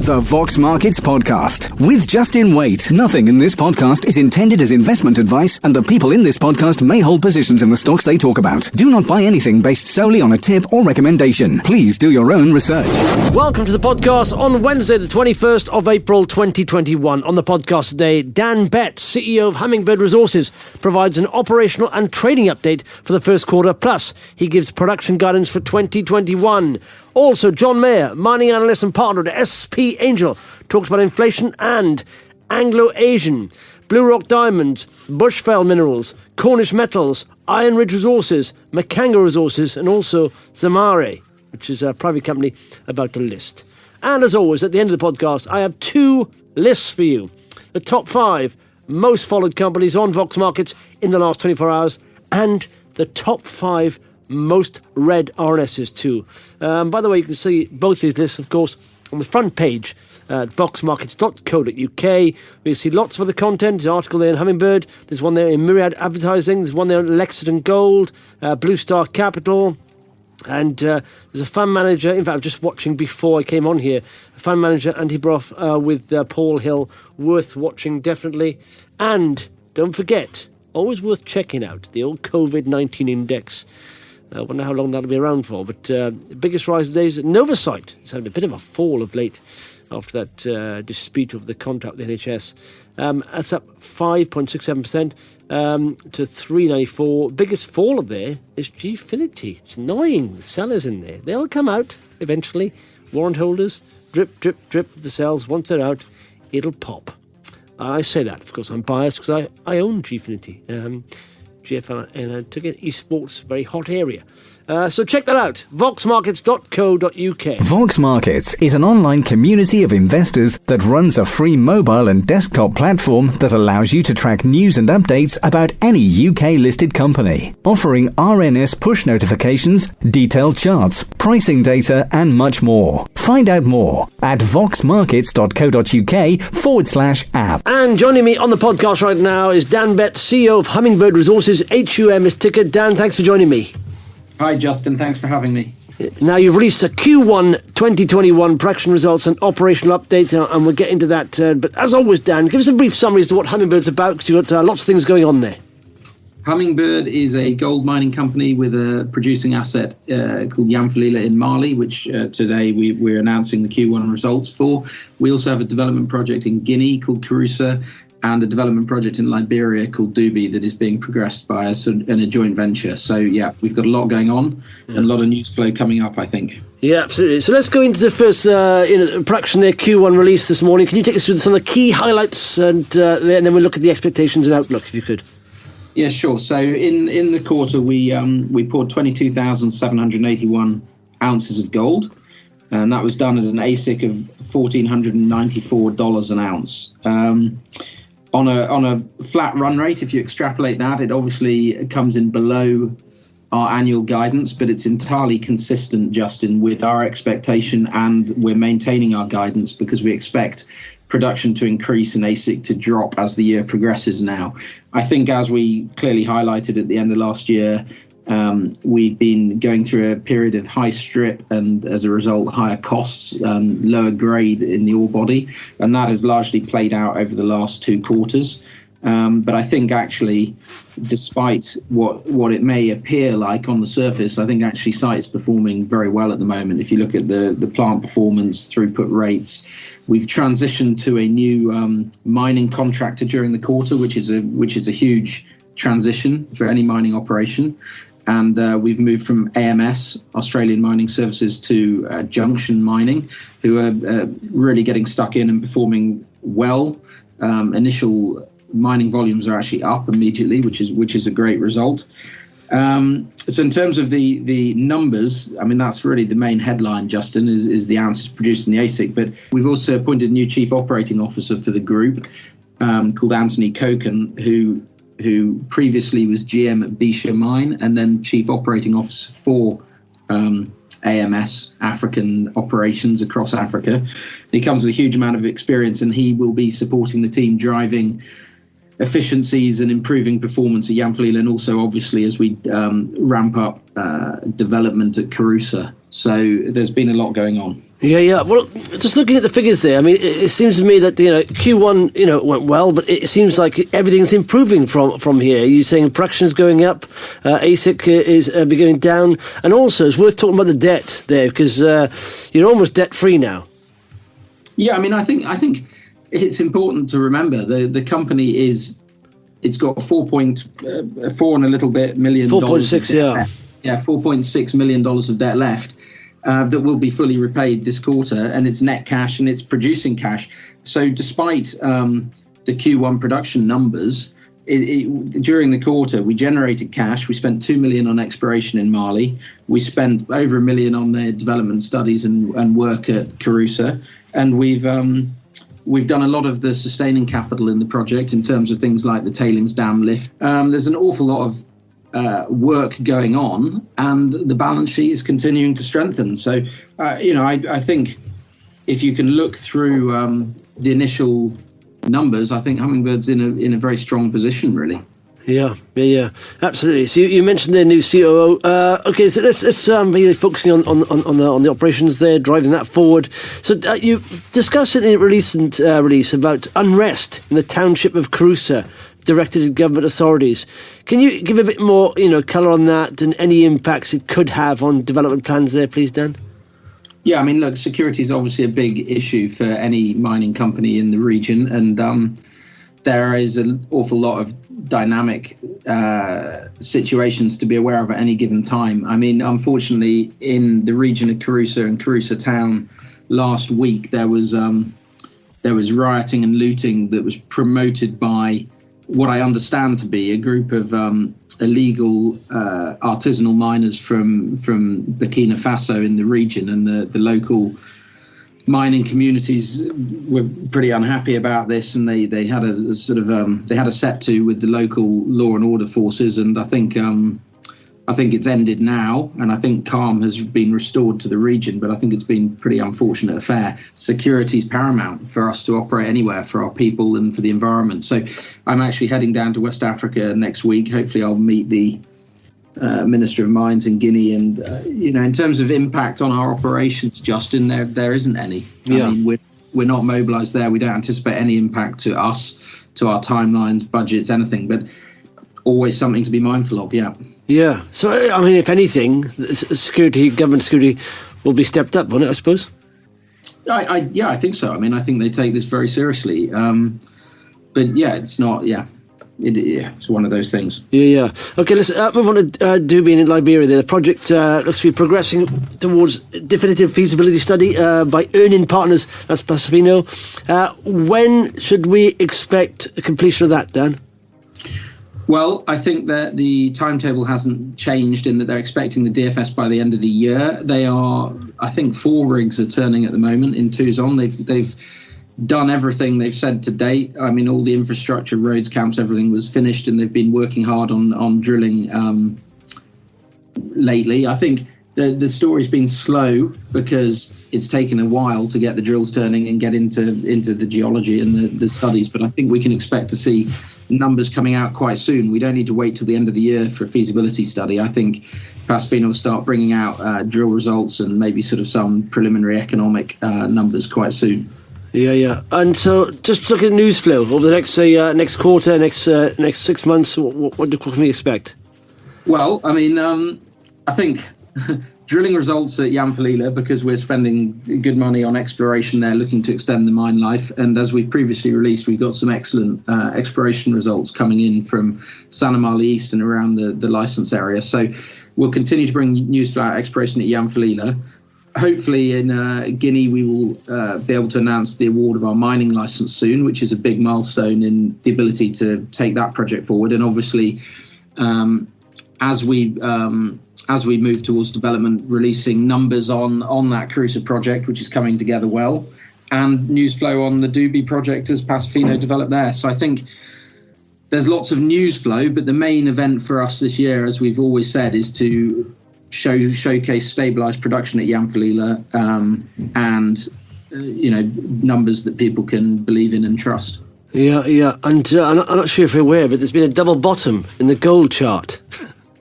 The Vox Markets Podcast with Justin Waite. Nothing in this podcast is intended as investment advice, and the people in this podcast may hold positions in the stocks they talk about. Do not buy anything based solely on a tip or recommendation. Please do your own research. Welcome to the podcast on Wednesday, the 21st of April 2021. On the podcast today, Dan Betts, CEO of Hummingbird Resources, provides an operational and trading update for the first quarter. Plus, he gives production guidance for 2021. Also, John Meyer, mining analyst and partner at SP Angel, talks about inflation and Anglo Asian, BlueRock Diamonds, Bushveld Minerals, Cornish Metals, IronRidge Resources, Mkango Resources, and also Zamare, which is a private company about to list. And as always, at the end of the podcast, I have two lists for you. The top 5 most followed companies on Vox Markets in the last 24 hours, and the top 5 most read RNSs too. By the way, you can see both these lists, of course, on the front page at voxmarkets.co.uk. You see lots of other content. There's an article there in Hummingbird. There's one there in Myriad Advertising. There's one there in Lexington Gold, Blue Star Capital. And there's a fund manager. In fact, I was just watching before I came on here. A fund manager, Andy Brough, with Paul Hill. Worth watching, definitely. And don't forget, always worth checking out, the old COVID-19 index. I wonder how long that'll be around for. But the biggest rise today is Novacyte. It's having a bit of a fall of late after that dispute over the contract with the NHS. That's up 5.67% to 394. Biggest faller there is Gfinity. It's annoying. The sellers in there. They'll come out eventually. Warrant holders, drip, drip, drip the sells. Once they're out, it'll pop. I say that, of course, I'm biased because I own Gfinity. GFR and Ticket Esports, very hot area. So check that out, voxmarkets.co.uk. Vox Markets is an online community of investors that runs a free mobile and desktop platform that allows you to track news and updates about any UK-listed company, offering RNS push notifications, detailed charts, pricing data, and much more. Find out more at voxmarkets.co.uk/app. And joining me on the podcast right now is Dan Betts, CEO of Hummingbird Resources. HUM is ticker. Dan, thanks for joining me. Hi, Justin. Thanks for having me. Now, you've released a Q1 2021 production results and operational update, and we'll get into that. But as always, Dan, give us a brief summary as to what Hummingbird's about, because you've got lots of things going on there. Hummingbird is a gold mining company with a producing asset called Yamfilila in Mali, which today we're announcing the Q1 results for. We also have a development project in Guinea called Carusa, and a development project in Liberia called Dubi that is being progressed by us in a joint venture. So, yeah, we've got a lot going on and a lot of news flow coming up, I think. Yeah, absolutely. So let's go into the first production there, Q1 release this morning. Can you take us through some of the key highlights and then we'll look at the expectations and outlook, if you could? Yeah, sure. So in the quarter, we poured 22,781 ounces of gold, and that was done at an AISC of $1,494 an ounce. On a flat run rate, if you extrapolate that, it obviously comes in below our annual guidance, but it's entirely consistent, Justin, with our expectation, and we're maintaining our guidance because we expect production to increase and AISC to drop as the year progresses now. I think, as we clearly highlighted at the end of last year, we've been going through a period of high strip and, as a result, higher costs, lower grade in the ore body, and that has largely played out over the last 2 quarters. But I think actually, despite what it may appear like on the surface, I think actually site's performing very well at the moment. If you look at the plant performance, throughput rates, we've transitioned to a new mining contractor during the quarter, which is a huge transition for any mining operation. And we've moved from AMS, Australian Mining Services, to Junction Mining, who are really getting stuck in and performing well. Initial mining volumes are actually up immediately, which is a great result. So in terms of the numbers, I mean, that's really the main headline, Justin, is the ounces produced in the AISC. But we've also appointed a new chief operating officer for the group called Anthony Koken, who previously was GM at Bisha Mine and then chief operating officer for AMS, African operations across Africa. He comes with a huge amount of experience, and he will be supporting the team driving efficiencies and improving performance at Yamfilila, and also obviously as we ramp up development at Carusa. So there's been a lot going on. Yeah. Well, just looking at the figures there, I mean, it seems to me that Q1 went well, but it seems like everything's improving from here. You're saying production is going up, ASIC is going down, and also it's worth talking about the debt there because you're almost debt free now. Yeah, I mean, I think it's important to remember the company it's got 4 and a little bit million. 4.6, yeah. Yeah, $4.6 million of debt left. That will be fully repaid this quarter, and it's net cash and it's producing cash. So despite the Q1 production numbers, during the quarter we generated cash. We spent $2 million on exploration in Mali. We spent over $1 million on their development studies and work at Kouroussa, and we've done a lot of the sustaining capital in the project in terms of things like the tailings dam lift. There's an awful lot of work going on, and the balance sheet is continuing to strengthen. So, I think if you can look through the initial numbers, I think Hummingbird's in a very strong position, really. Yeah, absolutely. So you mentioned their new COO. Okay, so let's be focusing on the operations there, driving that forward. So you discussed in the recent release about unrest in the township of Kouroussa, directed at government authorities. Can you give a bit more, colour on that and any impacts it could have on development plans there, please, Dan? Yeah, I mean, look, security is obviously a big issue for any mining company in the region, and there is an awful lot of dynamic situations to be aware of at any given time. I mean, unfortunately, in the region of Kouroussa and Kouroussa town last week, there was rioting and looting that was promoted by what I understand to be a group of illegal artisanal miners from Burkina Faso in the region, and the local mining communities were pretty unhappy about this, and they had a sort of they had a set to with the local law and order forces, and I think it's ended now, and I think calm has been restored to the region, but I think it's been a pretty unfortunate affair. Security is paramount for us to operate anywhere, for our people and for the environment. So I'm actually heading down to West Africa next week. Hopefully I'll meet the Minister of Mines in Guinea, and in terms of impact on our operations, Justin, there isn't any. Yeah. I mean, we're not mobilised there. We don't anticipate any impact to us, to our timelines, budgets, anything, but always something to be mindful of. Yeah. So I mean, if anything, government security will be stepped up, won't it, I suppose? I think so. I mean, I think they take this very seriously, but it's not it's one of those things. Yeah. Okay, let's move on to Dubian in Liberia there. The project looks to be progressing towards definitive feasibility study by Earning Partners, that's Pasofino. When should we expect the completion of that, Dan? Well, I think that the timetable hasn't changed in that they're expecting the DFS by the end of the year. They are, I think 4 rigs are turning at the moment in Touzon. They've done everything they've said to date. I mean, all the infrastructure, roads, camps, everything was finished, and they've been working hard on drilling lately. I think the story's been slow because it's taken a while to get the drills turning and get into the geology and the studies. But I think we can expect to see numbers coming out quite soon. We don't need to wait till the end of the year for a feasibility study. I think Pasofino will start bringing out drill results and maybe sort of some preliminary economic numbers quite soon. Yeah. And so just look at news flow over the next quarter, next 6 months. What can we expect? Well, I mean, I think drilling results at Yamfalila, because we're spending good money on exploration there, looking to extend the mine life. And as we've previously released, we've got some excellent exploration results coming in from Sanamali East and around the license area. So we'll continue to bring news to our exploration at Yamfalila. Hopefully in Guinea, we will be able to announce the award of our mining license soon, which is a big milestone in the ability to take that project forward. And obviously, as we move towards development, releasing numbers on that Kouroussa project, which is coming together well, and news flow on the Dubi project as Pasofino developed there. So I think there's lots of news flow, but the main event for us this year, as we've always said, is to showcase stabilised production at Yamfalila and numbers that people can believe in and trust. Yeah. And I'm not sure if you're aware, but there's been a double bottom in the gold chart.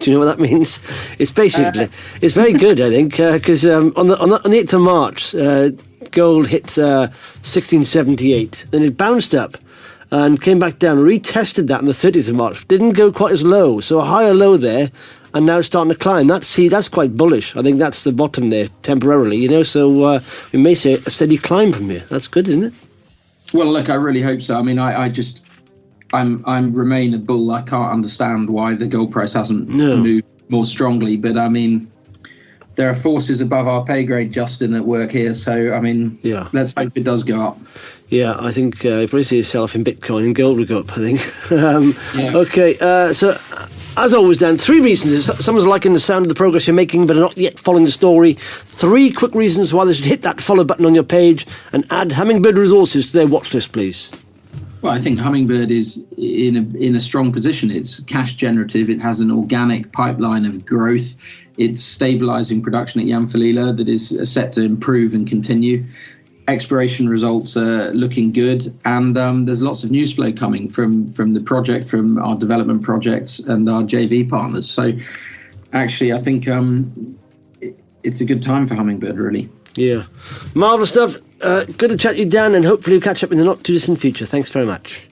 Do you know what that means? It's basically, it's very good, I think, because on the 8th of March, gold hit 1678. Then it bounced up and came back down, retested that on the 30th of March. Didn't go quite as low, so a higher low there, and now it's starting to climb. That's quite bullish. I think that's the bottom there, temporarily, you know, so we may say a steady climb from here. That's good, isn't it? Well, look, I really hope so. I mean, I remain a bull. I can't understand why the gold price hasn't moved more strongly, but I mean, there are forces above our pay grade, Justin, at work here. So, I mean, let's hope it does go up. Yeah, I think you probably see yourself in Bitcoin and gold will go up, I think. Okay, so as always, Dan, 3 reasons. Someone's liking the sound of the progress you're making but are not yet following the story. 3 quick reasons why they should hit that follow button on your page and add Hummingbird Resources to their watch list, please. Well, I think Hummingbird is in a strong position. It's cash generative. It has an organic pipeline of growth. It's stabilising production at Yanfolila that is set to improve and continue. Exploration results are looking good, and there's lots of news flow coming from the project, from our development projects and our JV partners. So, actually, I think it's a good time for Hummingbird, really. Yeah, marvellous stuff. Good to chat to you, Dan, and hopefully we'll catch up in the not-too-distant future. Thanks very much.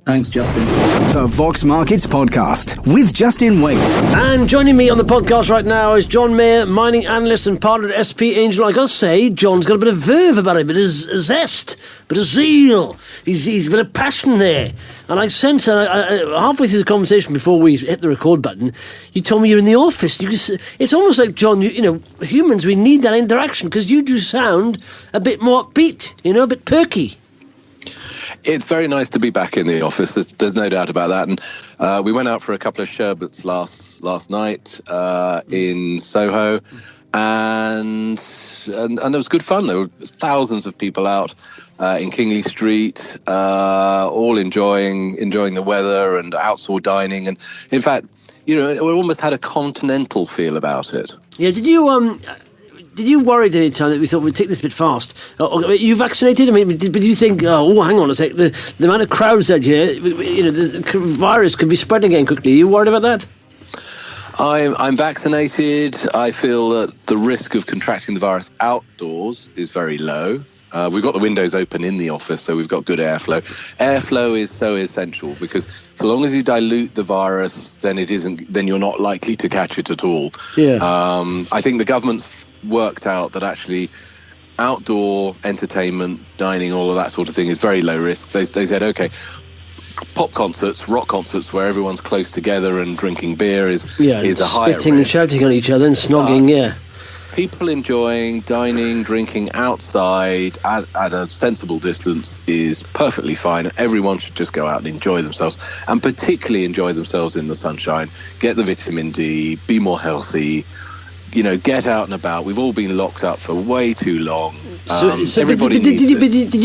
Thanks, Justin. The Vox Markets Podcast with Justin Waite. And joining me on the podcast right now is John Meyer, mining analyst and partner at SP Angel. I got to say, John's got a bit of verve about him, a bit of zest, a bit of zeal. He's a bit of passion there. And I sense, halfway through the conversation before we hit the record button, you told me you're in the office. It's almost like, John, you know, humans, we need that interaction because you do sound a bit more upbeat, you know, a bit perky. It's very nice to be back in the office. There's no doubt about that. And we went out for a couple of sherbets last night in Soho, and it was good fun. There were thousands of people out in Kingley Street, all enjoying the weather and outdoor dining. And in fact, you know, it almost had a continental feel about it. Yeah. Did you worry at any time that we thought we'd take this a bit fast? Are you vaccinated? I mean, did you think, oh, hang on a sec, the amount of crowds out here, you know, the virus could be spreading again quickly. Are you worried about that? I'm vaccinated. I feel that the risk of contracting the virus outdoors is very low. We've got the windows open in the office, so we've got good airflow. Airflow is so essential because so long as you dilute the virus, then you're not likely to catch it at all. Yeah. I think the government's worked out that actually outdoor entertainment, dining, all of that sort of thing is very low risk. They said, okay, pop concerts, rock concerts where everyone's close together and drinking beer is a higher risk. Spitting and shouting on each other and snogging, People enjoying dining, drinking outside at a sensible distance is perfectly fine. Everyone should just go out and enjoy themselves, and particularly enjoy themselves in the sunshine, get the vitamin D, be more healthy, you know, get out and about. We've all been locked up for way too long. Everybody needs this. Did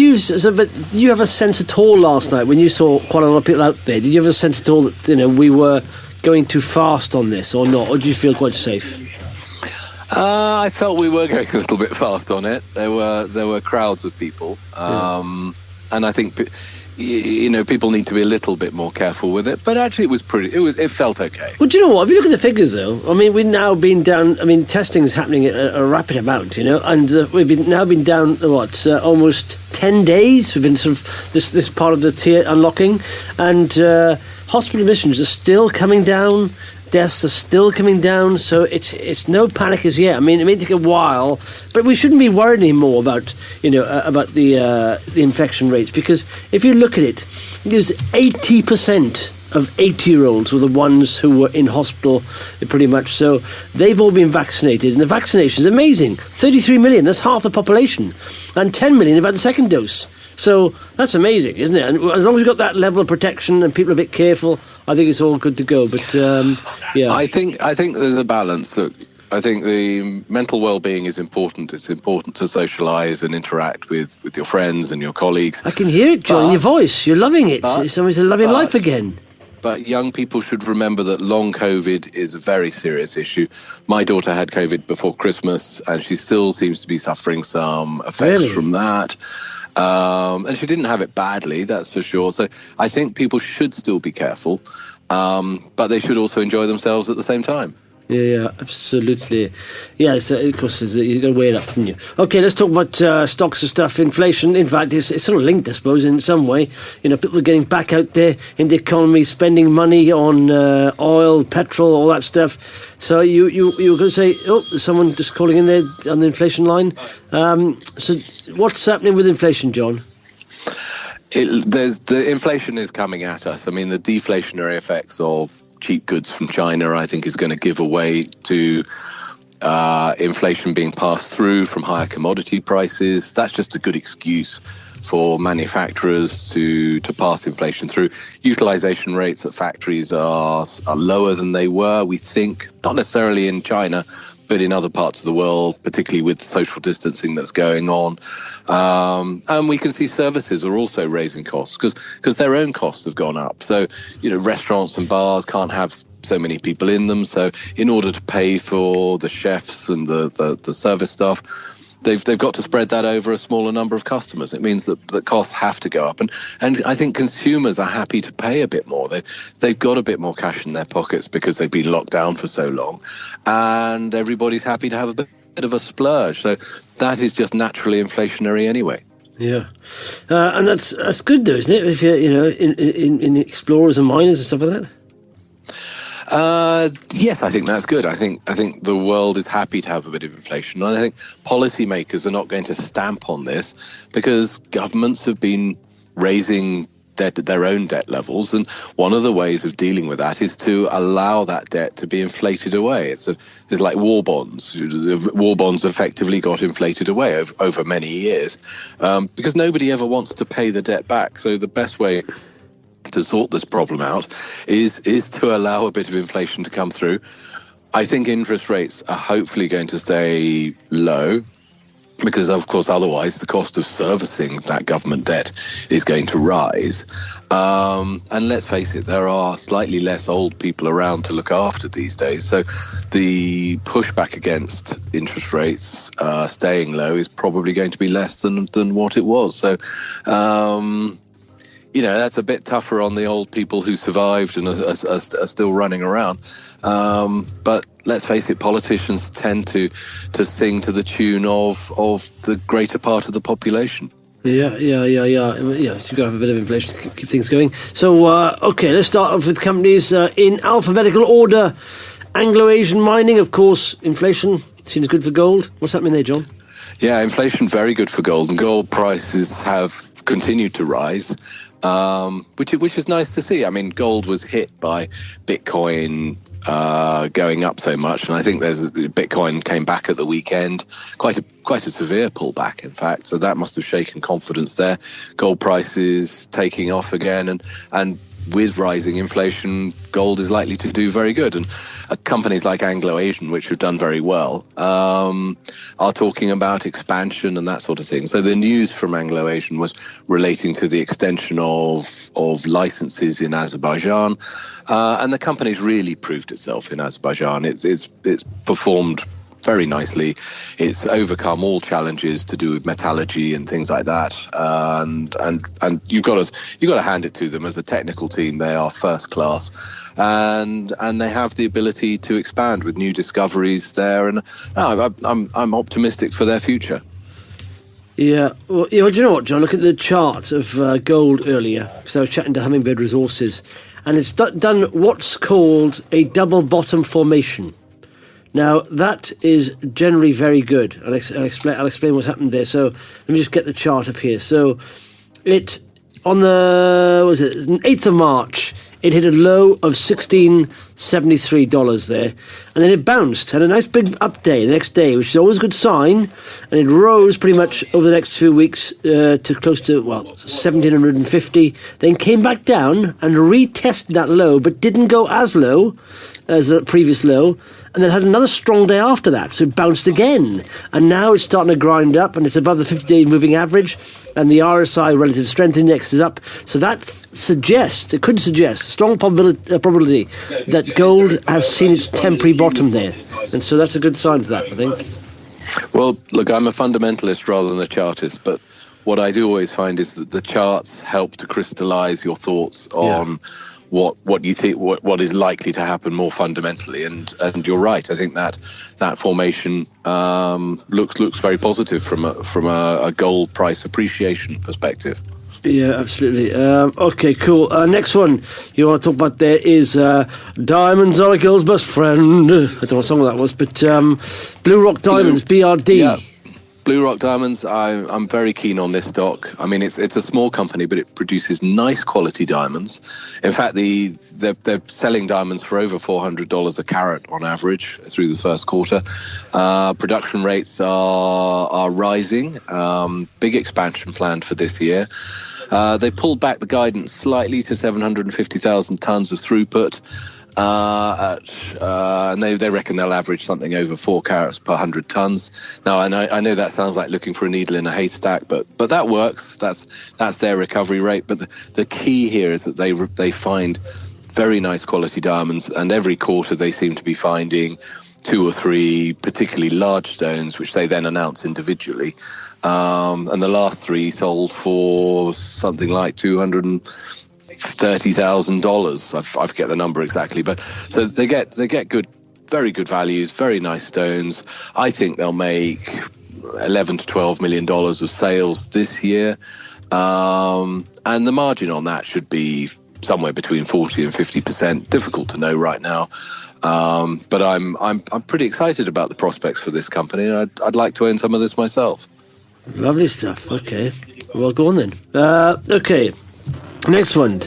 you have a sense at all last night when you saw quite a lot of people out there? Did you have a sense at all that, you know, we were going too fast on this or not? Or did you feel quite safe? I felt we were going a little bit fast on it. There were crowds of people, and I think you know people need to be a little bit more careful with it. But actually, it felt okay. Well, do you know what? If you look at the figures, though, I mean, we've now been down. I mean, testing is happening at a rapid amount, you know, and we've now been down almost 10 days. We've been sort of this part of the tier unlocking, and hospital admissions are still coming down. Deaths are still coming down, so it's no panic as yet. I mean, it may take a while, but we shouldn't be worried anymore about the infection rates, because if you look at it, there's 80% of 80-year-olds were the ones who were in hospital, pretty much. So they've all been vaccinated, and the vaccination is amazing. 33 million, that's half the population, and 10 million have had the second dose. So that's amazing, isn't it? And as long as we've got that level of protection and people are a bit careful, I think it's all good to go. But I think there's a balance. Look, I think the mental well-being is important. It's important to socialise and interact with your friends and your colleagues. I can hear it, John, in your voice. You're loving it. Somebody's loving life again. But young people should remember that long COVID is a very serious issue. My daughter had COVID before Christmas, and she still seems to be suffering some effects from that. And she didn't have it badly, that's for sure. So I think people should still be careful. but they should also enjoy themselves at the same time. Yeah, absolutely. Yeah, so of course you've got to weigh it up, haven't you? Okay, let's talk about stocks and stuff. Inflation, in fact, it's sort of linked, I suppose, in some way. People are getting back out there in the economy, spending money on oil, petrol, all that stuff. So you were going to say, there's someone just calling in there on the inflation line. So what's happening with inflation, John? The inflation is coming at us. I mean, the deflationary effects of cheap goods from China, I think, is going to give away to inflation being passed through from higher commodity prices. That's just a good excuse for manufacturers to pass inflation through. Utilization rates at factories are lower than they were, we think, not necessarily in China, but in other parts of the world, particularly with social distancing that's going on. And we can see services are also raising costs because their own costs have gone up. So, restaurants and bars can't have so many people in them. So in order to pay for the chefs and the service staff, they've got to spread that over a smaller number of customers. It means that the costs have to go up. And I think consumers are happy to pay a bit more. They've got a bit more cash in their pockets because they've been locked down for so long. And everybody's happy to have a bit of a splurge. So that is just naturally inflationary anyway. Yeah, and that's good though, isn't it? If you're, in explorers and miners and stuff like that. Yes, I think that's good. I think the world is happy to have a bit of inflation, and I think policymakers are not going to stamp on this because governments have been raising their own debt levels, and one of the ways of dealing with that is to allow that debt to be inflated away. It's like war bonds. War bonds effectively got inflated away over many years because nobody ever wants to pay the debt back. So the best way to sort this problem out is to allow a bit of inflation to come through. I think interest rates are hopefully going to stay low because, of course, otherwise the cost of servicing that government debt is going to rise. And let's face it, there are slightly less old people around to look after these days. So the pushback against interest rates staying low is probably going to be less than what it was. So that's a bit tougher on the old people who survived and are still running around. But let's face it, politicians tend to sing to the tune of the greater part of the population. Yeah. You've got to have a bit of inflation to keep things going. So, okay, let's start off with companies in alphabetical order. Anglo-Asian mining, of course, inflation seems good for gold. What's happening there, John? Yeah, inflation very good for gold, and gold prices have continued to rise. Which is nice to see. I mean, gold was hit by Bitcoin going up so much, and I think Bitcoin came back at the weekend, quite a severe pullback, in fact. So that must have shaken confidence there. Gold prices taking off again, and with rising inflation, gold is likely to do very good. And companies like Anglo-Asian, which have done very well, are talking about expansion and that sort of thing. So the news from Anglo-Asian was relating to the extension of licenses in Azerbaijan, and the company's really proved itself in Azerbaijan. It's performed very nicely. It's overcome all challenges to do with metallurgy and things like that, and you've got to hand it to them as a technical team. They are first class, and they have the ability to expand with new discoveries there. And I'm optimistic for their future. Yeah, well, do you know what, John? Look at the chart of gold earlier. So I was chatting to Hummingbird Resources, and it's done what's called a double bottom formation. Now, that is generally very good. I'll explain what's happened there. So let me just get the chart up here. So it, on the 8th of March, it hit a low of $16.73 there. And then it bounced, had a nice big up day the next day, which is always a good sign. And it rose pretty much over the next few weeks to close to, 1,750. Then came back down and retested that low, but didn't go as low as the previous low, and then had another strong day after that, so it bounced again. And now it's starting to grind up, and it's above the 50-day moving average, and the RSI Relative Strength Index is up. So that could suggest a strong probability that gold has seen its temporary bottom there. And so that's a good sign for that, I think. Well, look, I'm a fundamentalist rather than a chartist, but what I do always find is that the charts help to crystallize your thoughts on what you think, what is likely to happen more fundamentally. And you're right. I think that formation looks very positive from a gold price appreciation perspective. Yeah, absolutely. Okay, cool. Next one you want to talk about there is Diamonds Are a Girl's Best Friend. I don't know what song that was, but BlueRock Diamonds, BRD. Yeah. BlueRock Diamonds, I'm very keen on this stock. I mean, it's a small company, but it produces nice quality diamonds. In fact, they're selling diamonds for over $400 a carat on average through the first quarter. Production rates are rising. Big expansion planned for this year. They pulled back the guidance slightly to 750,000 tons of throughput. And they reckon they'll average something over 4 carats per 100 tons. Now, I know that sounds like looking for a needle in a haystack, but that works. That's their recovery rate. But the key here is that they find very nice quality diamonds, and every quarter they seem to be finding 2 or 3 particularly large stones, which they then announce individually. And the last 3 sold for something like $230,000. I forget the number exactly, but so they get very good values, very nice stones. I think they'll make $11 to $12 million of sales this year, and the margin on that should be somewhere between 40 and 50%. Difficult to know right now, but I'm pretty excited about the prospects for this company, and I'd like to own some of this myself. Lovely stuff. Okay, well, go on then. Okay. Next one.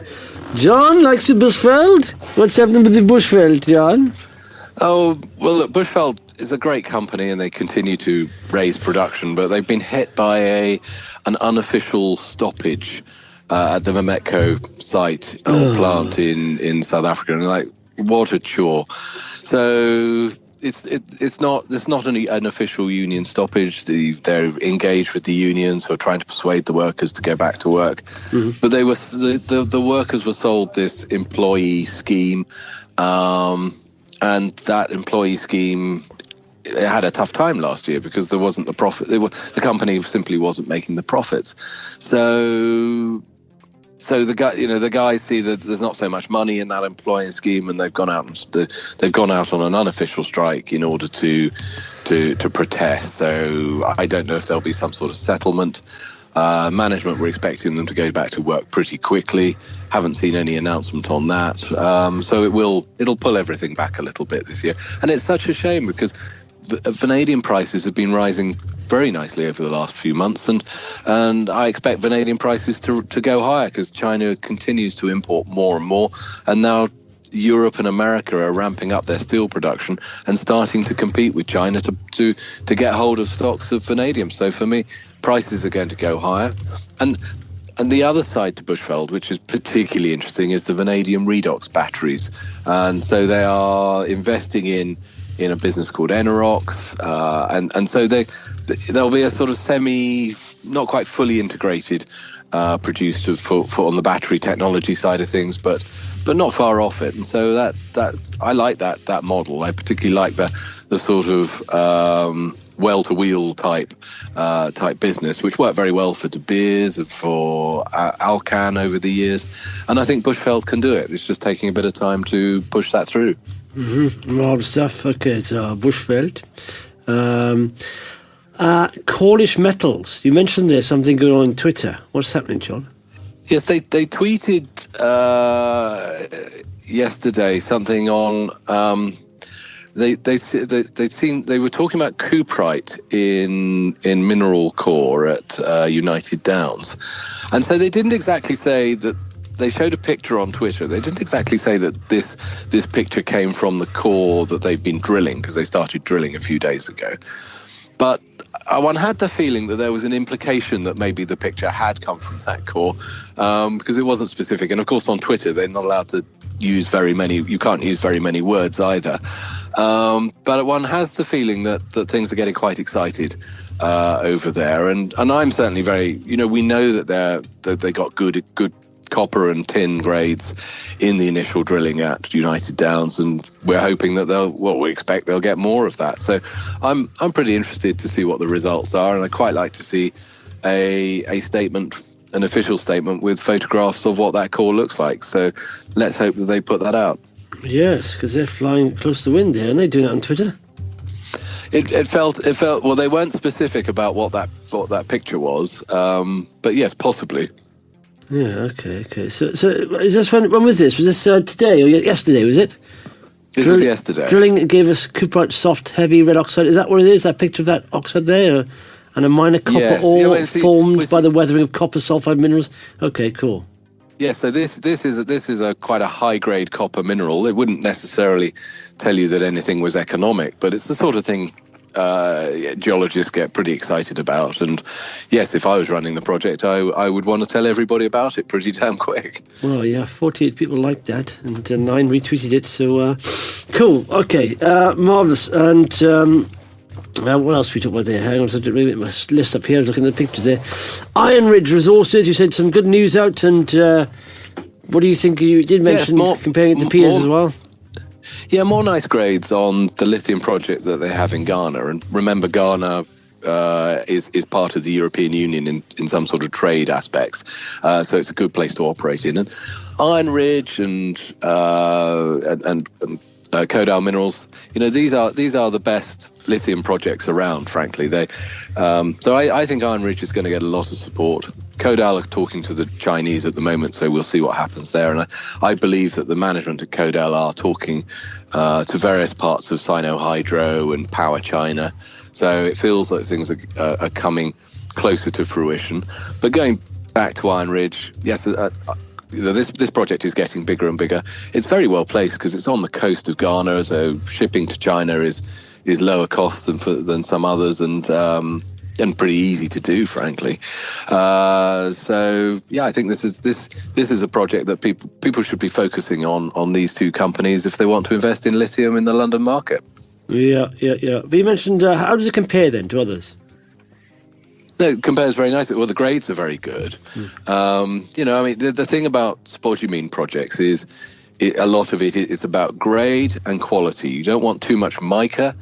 John likes the Bushveld. What's happening with the Bushveld, John? Oh, well, look, Bushveld is a great company and they continue to raise production, but they've been hit by an unofficial stoppage at the Mkango site or plant in South Africa. And like, what a chore. So it's not an official union stoppage. They're engaged with the unions who are trying to persuade the workers to go back to work. Mm-hmm. But the workers were sold this employee scheme, and that employee scheme had a tough time last year because there wasn't the profit. The company simply wasn't making the profits. So the guys see that there's not so much money in that employee scheme, and they've gone out on an unofficial strike in order to protest. So I don't know if there'll be some sort of settlement. Management were expecting them to go back to work pretty quickly. Haven't seen any announcement on that. So it'll pull everything back a little bit this year, and it's such a shame because vanadium prices have been rising very nicely over the last few months, and I expect vanadium prices to go higher because China continues to import more and more, and now Europe and America are ramping up their steel production and starting to compete with China to get hold of stocks of vanadium. So for me, prices are going to go higher. And the other side to Bushveld, which is particularly interesting, is the vanadium redox batteries. And so they are investing in a business called Enerox, and so there'll be a sort of not quite fully integrated producer for on the battery technology side of things, but not far off it. And so that I like that model. I particularly like the sort of well-to-wheel type business, which worked very well for De Beers and for Alcan over the years. And I think Bushveld can do it. It's just taking a bit of time to push that through. Mm-hmm. All the stuff. Okay, so Bushveld. Cornish Metals. You mentioned there's something going on Twitter. What's happening, John? Yes, they tweeted yesterday something on. They were talking about cuprite in mineral core at United Downs, and so they didn't exactly say that. They showed a picture on Twitter. They didn't exactly say that this picture came from the core that they've been drilling, because they started drilling a few days ago. But one had the feeling that there was an implication that maybe the picture had come from that core, because it wasn't specific. And of course, on Twitter, they're not allowed to use you can't use very many words either. But one has the feeling that things are getting quite excited over there. And I'm certainly very, we know that they got good copper and tin grades in the initial drilling at United Downs, and we're hoping that we expect they'll get more of that. So I'm pretty interested to see what the results are, and I quite like to see a statement, an official statement with photographs of what that core looks like. So let's hope that they put that out. Yes, because they're flying close to the wind there, and they're doing it on Twitter. It felt well. They weren't specific about what that picture was, but yes, possibly. Yeah. Okay. So is this when was this? Was this today or yesterday? Was it? This was yesterday. Drilling gave us cuprite, soft, heavy red oxide. Is that what it is? That picture of that oxide there, and a minor copper ore formed by the weathering of copper sulfide minerals. Okay, cool. Yeah, so this is a quite a high grade copper mineral. It wouldn't necessarily tell you that anything was economic, but it's the sort of thing geologists get pretty excited about. And yes, if I was running the project, I would want to tell everybody about it pretty damn quick. Well, yeah, 48 people liked that, and 9 retweeted it. So cool. Okay, marvelous. And what else we talked about there? Hang on, so I didn't my list up here. I was looking at the pictures there. IronRidge Resources, you said some good news out, and what do you think? You did mention comparing it to peers as well. Yeah, more nice grades on the lithium project that they have in Ghana. And remember, Ghana is part of the European Union in some sort of trade aspects. So it's a good place to operate in. And IronRidge and Kodal Minerals, these are the best lithium projects around, frankly. So I think IronRidge is going to get a lot of support. Kodal are talking to the Chinese at the moment, so we'll see what happens there. And I believe that the management at Kodal are talking to various parts of Sino Hydro and Power China. So it feels like things are coming closer to fruition. But going back to IronRidge, yes, this project is getting bigger and bigger. It's very well placed because it's on the coast of Ghana, so shipping to China is lower cost than some others, and pretty easy to do, frankly. So yeah, I think this is a project that people should be focusing on these two companies if they want to invest in lithium in the London market. Yeah. But you mentioned how does it compare then to others? No, it compares very nicely. Well, the grades are very good. The thing about spodumene projects is a lot of it is about grade and quality. You don't want too much mica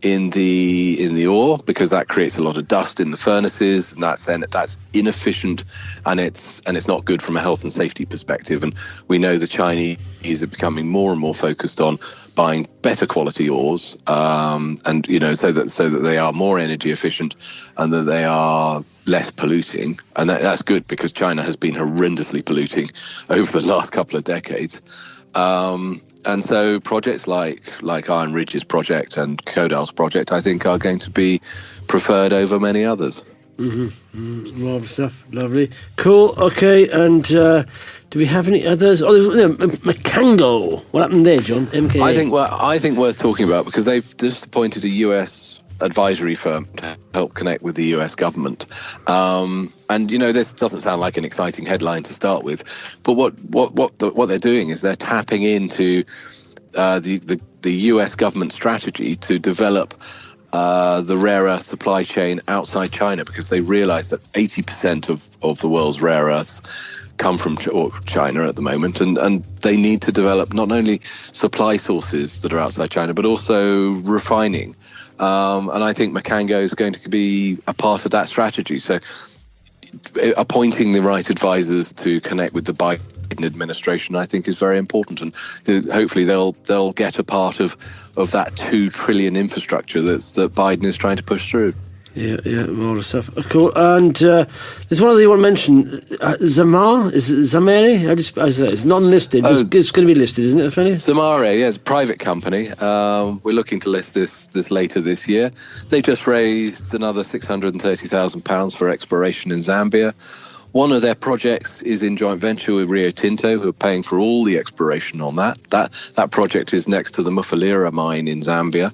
in the ore because that creates a lot of dust in the furnaces, and that's inefficient, and it's not good from a health and safety perspective. And we know the Chinese are becoming more and more focused on buying better quality ores, so that they are more energy efficient and that they are less polluting. And that's good because China has been horrendously polluting over the last couple of decades. And so projects like IronRidge's project and Kodal's project, I think, are going to be preferred over many others. Marvelous stuff. Lovely. Cool. Okay. And do we have any others? Oh, there's Mkango. What happened there, John? MKA. I think worth talking about because they've just appointed a US advisory firm to help connect with the US government. And this doesn't sound like an exciting headline to start with, but what they're doing is they're tapping into the US government strategy to develop the rare earth supply chain outside China, because they realize that 80% of the world's rare earths come from China at the moment, and they need to develop not only supply sources that are outside China, but also refining. And I think Mkango is going to be a part of that strategy. So appointing the right advisors to connect with the Biden administration, I think, is very important, and hopefully they'll get a part of that $2 trillion infrastructure that Biden is trying to push through. Yeah, more stuff. Cool. And there's one other you want to mention. Zamare? Is it Zamare? How do you suppose that? It's non-listed. It's going to be listed, isn't it, Fanny? Zamare, yeah, it's a private company. We're looking to list this later this year. They just raised another £630,000 for exploration in Zambia. One of their projects is in joint venture with Rio Tinto, who are paying for all the exploration on that. That project is next to the Mufulira mine in Zambia.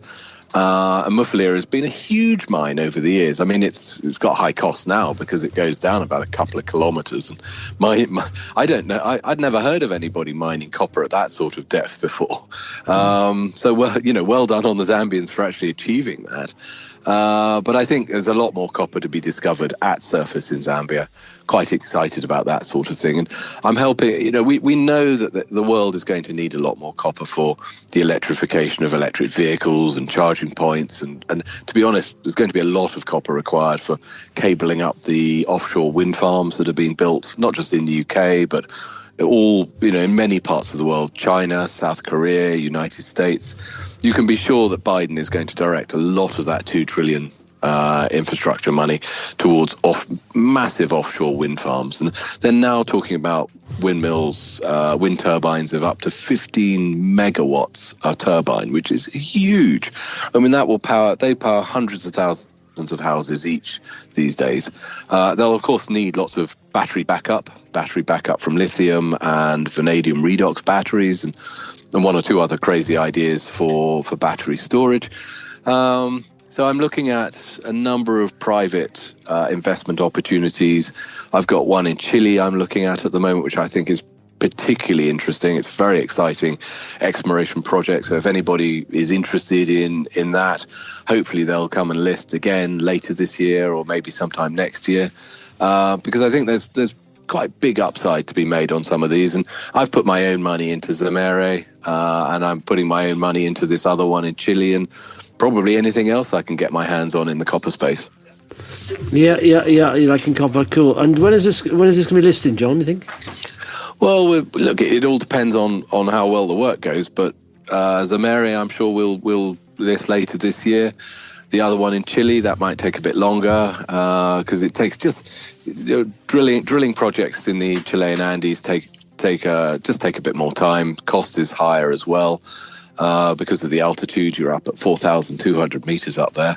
And Mufulira has been a huge mine over the years. I mean, it's got high costs now because it goes down about a couple of kilometres. And I don't know. I'd never heard of anybody mining copper at that sort of depth before. So well done on the Zambians for actually achieving that. But I think there's a lot more copper to be discovered at surface in Zambia. Quite excited about that sort of thing. And I'm helping, we know that the world is going to need a lot more copper for the electrification of electric vehicles and charging points. And to be honest, there's going to be a lot of copper required for cabling up the offshore wind farms that are being built, not just in the UK, but all, in many parts of the world, China, South Korea, United States. You can be sure that Biden is going to direct a lot of that $2 trillion infrastructure money towards massive offshore wind farms. And they're now talking about windmills, wind turbines of up to 15 megawatts a turbine, which is huge. I mean, they power hundreds of thousands of houses each these days. They'll, of course, need lots of battery backup from lithium and vanadium redox batteries and one or two other crazy ideas for battery storage. So I'm looking at a number of private investment opportunities. I've got one in Chile I'm looking at the moment, which I think is particularly interesting. It's very exciting exploration project. So if anybody is interested in that, hopefully they'll come and list again later this year or maybe sometime next year. Because I think there's quite big upside to be made on some of these. And I've put my own money into Zamare, and I'm putting my own money into this other one in Chile, and probably anything else I can get my hands on in the copper space. Yeah. You like in copper, cool. And when is this going to be listed, John, do you think? Well, look, it all depends on how well the work goes, but Zamare, I'm sure we'll list later this year. The other one in Chile, that might take a bit longer because it takes drilling projects in the Chilean Andes take a bit more time. Cost is higher as well because of the altitude. You're up at 4,200 meters up there.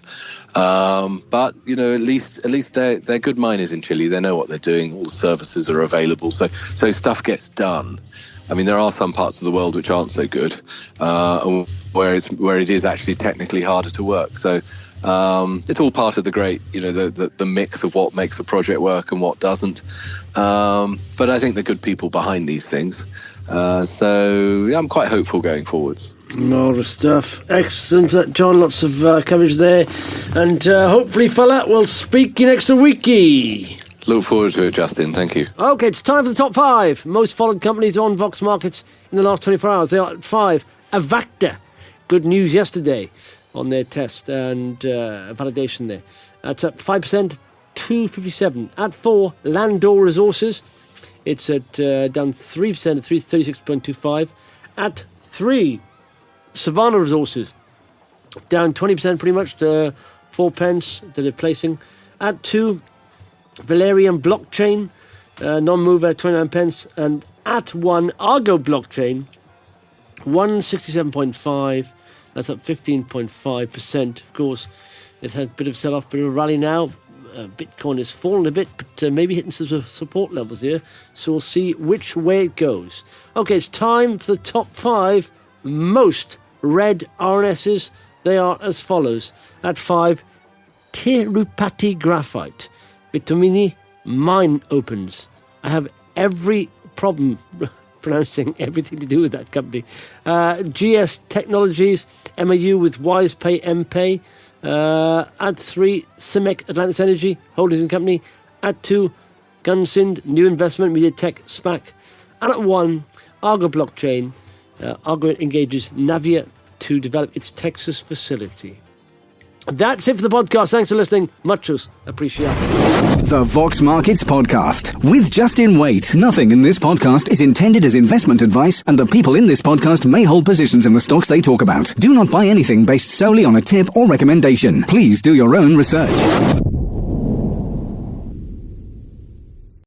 But at least they're good miners in Chile. They know what they're doing. All the services are available, so stuff gets done. I mean, there are some parts of the world which aren't so good, where it is actually technically harder to work. So it's all part of the great, the mix of what makes a project work and what doesn't. But I think the good people behind these things. So I'm quite hopeful going forwards. Marvellous stuff. Excellent, John. Lots of coverage there. And hopefully, fella, we'll speak you next weeky. Look forward to it, Justin. Thank you. OK, it's time for the top 5 most followed companies on Vox Markets in the last 24 hours. They are at 5. Avacta. Good news yesterday on their test and validation there. That's up 5%, 257. At 4, Landor Resources. It's at down 3% at 36.25. At 3, Savannah Resources. Down 20% pretty much to 4 pence that they're placing. At 2, Valerian Blockchain, non-mover 29 pence. And at 1, Argo Blockchain, 167.5. That's up 15.5%. Of course, it had a bit of sell-off, bit of a rally now. Bitcoin has fallen a bit, but maybe hitting some support levels here. So we'll see which way it goes. Okay, it's time for the top 5 most read RNSs. They are as follows. At 5, Tirupati Graphite. Bitumini mine opens. I have every problem pronouncing everything to do with that company. GS Technologies, MAU with WisePay, MPay. At 3, Cimec Atlantis Energy Holdings and Company. At 2, Gunsind New Investment MediaTek SPAC. And at 1, Argo Blockchain. Argo engages Navia to develop its Texas facility. That's it for the podcast. Thanks for listening. Muchos appreciated. The Vox Markets Podcast with Justin Waite. Nothing in this podcast is intended as investment advice, and the people in this podcast may hold positions in the stocks they talk about. Do not buy anything based solely on a tip or recommendation. Please do your own research.